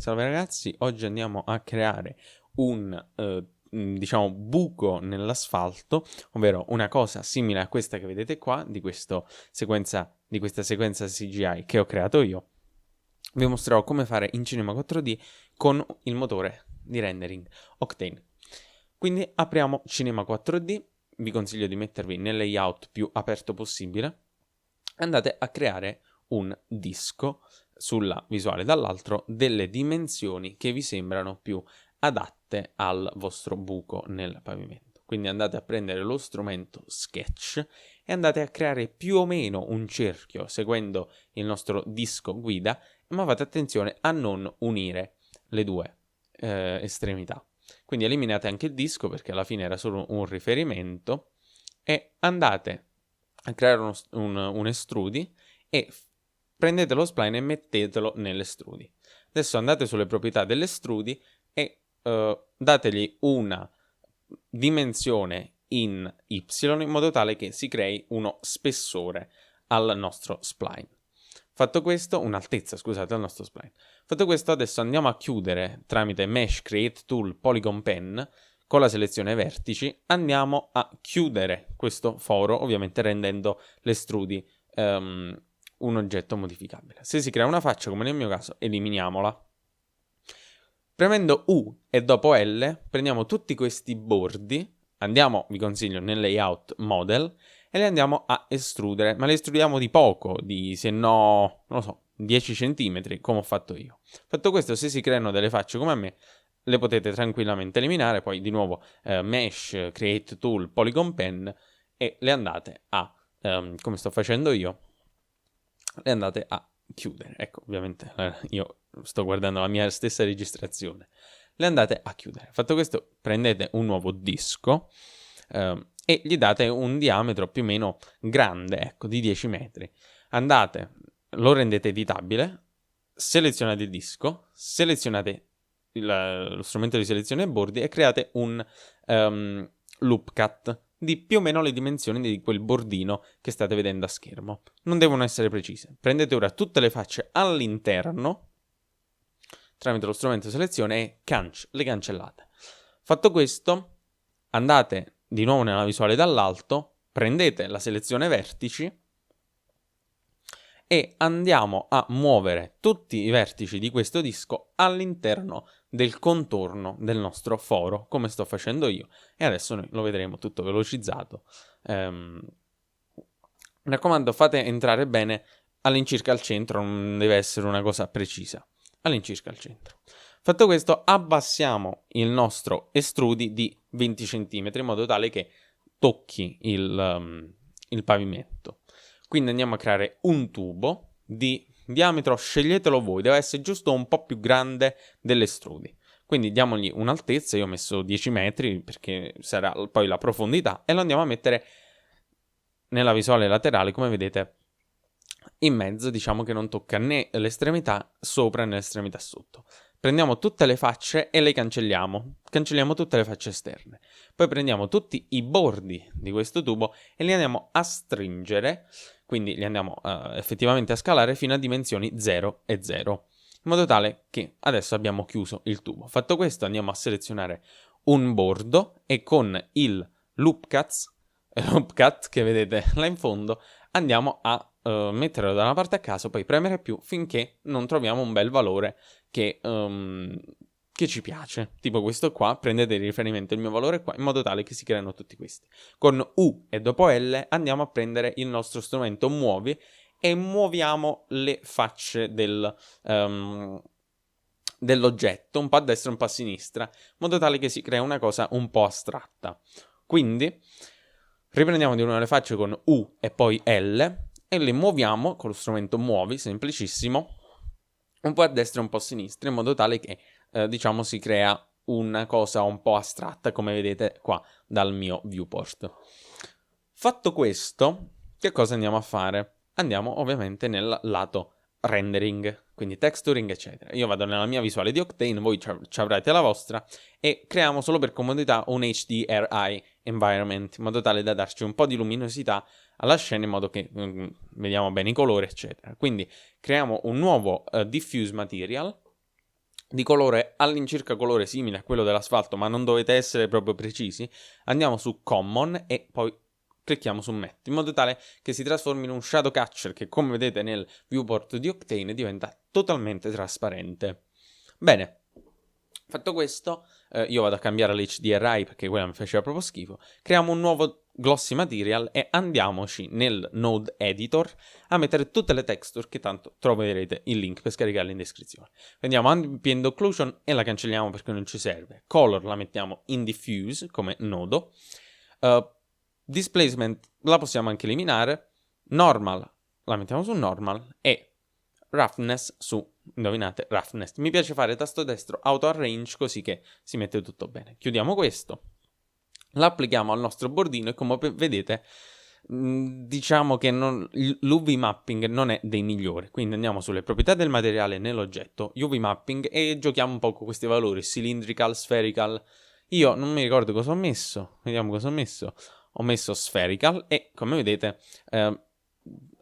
Salve ragazzi, oggi andiamo a creare un buco nell'asfalto, ovvero una cosa simile a questa che vedete qua, di questa sequenza CGI che ho creato io. Vi mostrerò come fare in Cinema 4D con il motore di rendering Octane. Quindi apriamo Cinema 4D, vi consiglio di mettervi nel layout più aperto possibile, andate a creare un disco sulla visuale dall'altro delle dimensioni che vi sembrano più adatte al vostro buco nel pavimento. Quindi andate a prendere lo strumento Sketch e andate a creare più o meno un cerchio seguendo il nostro disco guida, ma fate attenzione a non unire le due estremità. Quindi eliminate anche il disco perché alla fine era solo un riferimento e andate a creare un estrudi e prendete lo spline e mettetelo nell'estrudi. Adesso andate sulle proprietà dell'estrudi e dategli una dimensione in Y in modo tale che si crei uno spessore al nostro spline. Fatto questo, un'altezza, scusate, al nostro spline. Fatto questo, adesso andiamo a chiudere tramite Mesh Create Tool Polygon Pen con la selezione vertici, andiamo a chiudere questo foro, ovviamente rendendo l'estrudi un oggetto modificabile. Se si crea una faccia, come nel mio caso, eliminiamola. Premendo U e dopo L, prendiamo tutti questi bordi, andiamo, vi consiglio, nel layout model, e le andiamo a estrudere, ma le estrudiamo di poco, se no, non lo so, 10 cm, come ho fatto io. Fatto questo, se si creano delle facce come a me, le potete tranquillamente eliminare, poi di nuovo Mesh, Create Tool, Polygon Pen, e le andate a, come sto facendo io, le andate a chiudere. Ecco, ovviamente io sto guardando la mia stessa registrazione. Le andate a chiudere. Fatto questo, prendete un nuovo disco e gli date un diametro più o meno grande, ecco, di 10 metri. Andate, lo rendete editabile, selezionate il disco, selezionate lo strumento di selezione bordi e create un loop cut di più o meno le dimensioni di quel bordino che state vedendo a schermo. Non devono essere precise. Prendete ora tutte le facce all'interno tramite lo strumento selezione e le cancellate. Fatto questo, andate di nuovo nella visuale dall'alto, prendete la selezione vertici e andiamo a muovere tutti i vertici di questo disco all'interno del contorno del nostro foro, come sto facendo io, e adesso noi lo vedremo tutto velocizzato. Mi raccomando, fate entrare bene all'incirca al centro, non deve essere una cosa precisa, all'incirca al centro. Fatto questo, abbassiamo il nostro estrudi di 20 cm in modo tale che tocchi il pavimento. Quindi andiamo a creare un tubo di diametro, sceglietelo voi, deve essere giusto un po' più grande dell'estrudi. Quindi diamogli un'altezza, io ho messo 10 metri perché sarà poi la profondità, e lo andiamo a mettere nella visuale laterale, come vedete, in mezzo, diciamo che non tocca né l'estremità sopra né l'estremità sotto. Prendiamo tutte le facce e le cancelliamo tutte le facce esterne. Poi prendiamo tutti i bordi di questo tubo e li andiamo a stringere, quindi li andiamo effettivamente a scalare fino a dimensioni 0 e 0, in modo tale che adesso abbiamo chiuso il tubo. Fatto questo, andiamo a selezionare un bordo e con il loop cut che vedete là in fondo andiamo a metterlo da una parte a caso, poi premere più finché non troviamo un bel valore che ci piace. Tipo questo qua, prendete di riferimento il mio valore qua in modo tale che si creano tutti questi. Con U e dopo L andiamo a prendere il nostro strumento muovi e muoviamo le facce dell'oggetto un po' a destra e un po' a sinistra, in modo tale che si crea una cosa un po' astratta. Quindi riprendiamo di nuovo le facce con U e poi L e le muoviamo con lo strumento muovi, semplicissimo, un po' a destra e un po' a sinistra, in modo tale che diciamo si crea una cosa un po' astratta, come vedete qua dal mio viewport. Fatto questo, che cosa andiamo a fare? Andiamo ovviamente nel lato rendering, quindi texturing eccetera. Io vado nella mia visuale di Octane, voi ci avrete la vostra, e creiamo solo per comodità un HDRI environment, in modo tale da darci un po' di luminosità alla scena, in modo che vediamo bene i colori eccetera. Quindi creiamo un nuovo diffuse material di colore all'incirca colore simile a quello dell'asfalto, ma non dovete essere proprio precisi, andiamo su Common e poi clicchiamo su Matte, in modo tale che si trasformi in un shadow catcher che, come vedete nel viewport di Octane, diventa totalmente trasparente. Bene, fatto questo, io vado a cambiare l'HDRI perché quella mi faceva proprio schifo. Creiamo un nuovo glossy material e andiamoci nel node editor a mettere tutte le texture che tanto troverete il link per scaricarle in descrizione. Prendiamo ambient occlusion e la cancelliamo perché non ci serve. Color la mettiamo in diffuse come nodo. Displacement la possiamo anche eliminare. Normal la mettiamo su normal e roughness su, indovinate, roughness. Mi piace fare tasto destro auto arrange così che si mette tutto bene. Chiudiamo questo, l'applichiamo al nostro bordino e come vedete diciamo che l'UV mapping non è dei migliori, quindi andiamo sulle proprietà del materiale nell'oggetto UV mapping e giochiamo un po' con questi valori cylindrical, spherical. Io non mi ricordo cosa ho messo, vediamo cosa ho messo spherical e come vedete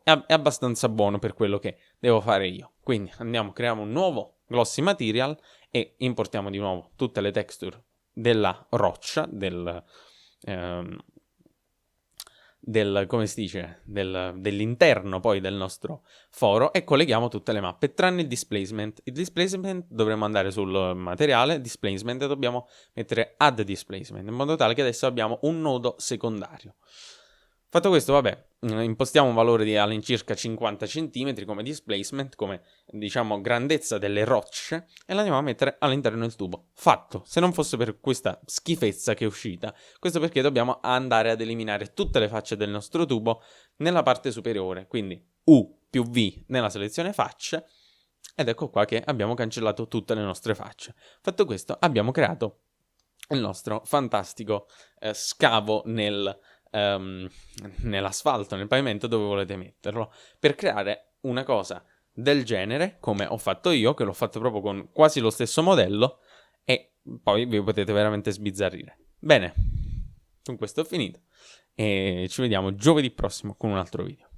è abbastanza buono per quello che devo fare io. Quindi andiamo, creiamo un nuovo glossy material e importiamo di nuovo tutte le texture della roccia, come si dice, dell'interno poi del nostro foro e colleghiamo tutte le mappe tranne il displacement. Il displacement dovremo andare sul materiale displacement e dobbiamo mettere add displacement in modo tale che adesso abbiamo un nodo secondario. Fatto questo, vabbè, impostiamo un valore di all'incirca 50 cm come displacement, come diciamo grandezza delle rocce e l'andiamo a mettere all'interno del tubo. Fatto, se non fosse per questa schifezza che è uscita, questo perché dobbiamo andare ad eliminare tutte le facce del nostro tubo nella parte superiore, quindi U più V nella selezione facce ed ecco qua che abbiamo cancellato tutte le nostre facce. Fatto questo abbiamo creato il nostro fantastico scavo nell'asfalto, nel pavimento dove volete metterlo, per creare una cosa del genere, come ho fatto io, che l'ho fatto proprio con quasi lo stesso modello, e poi vi potete veramente sbizzarrire. Bene, con questo ho finito, e ci vediamo giovedì prossimo con un altro video.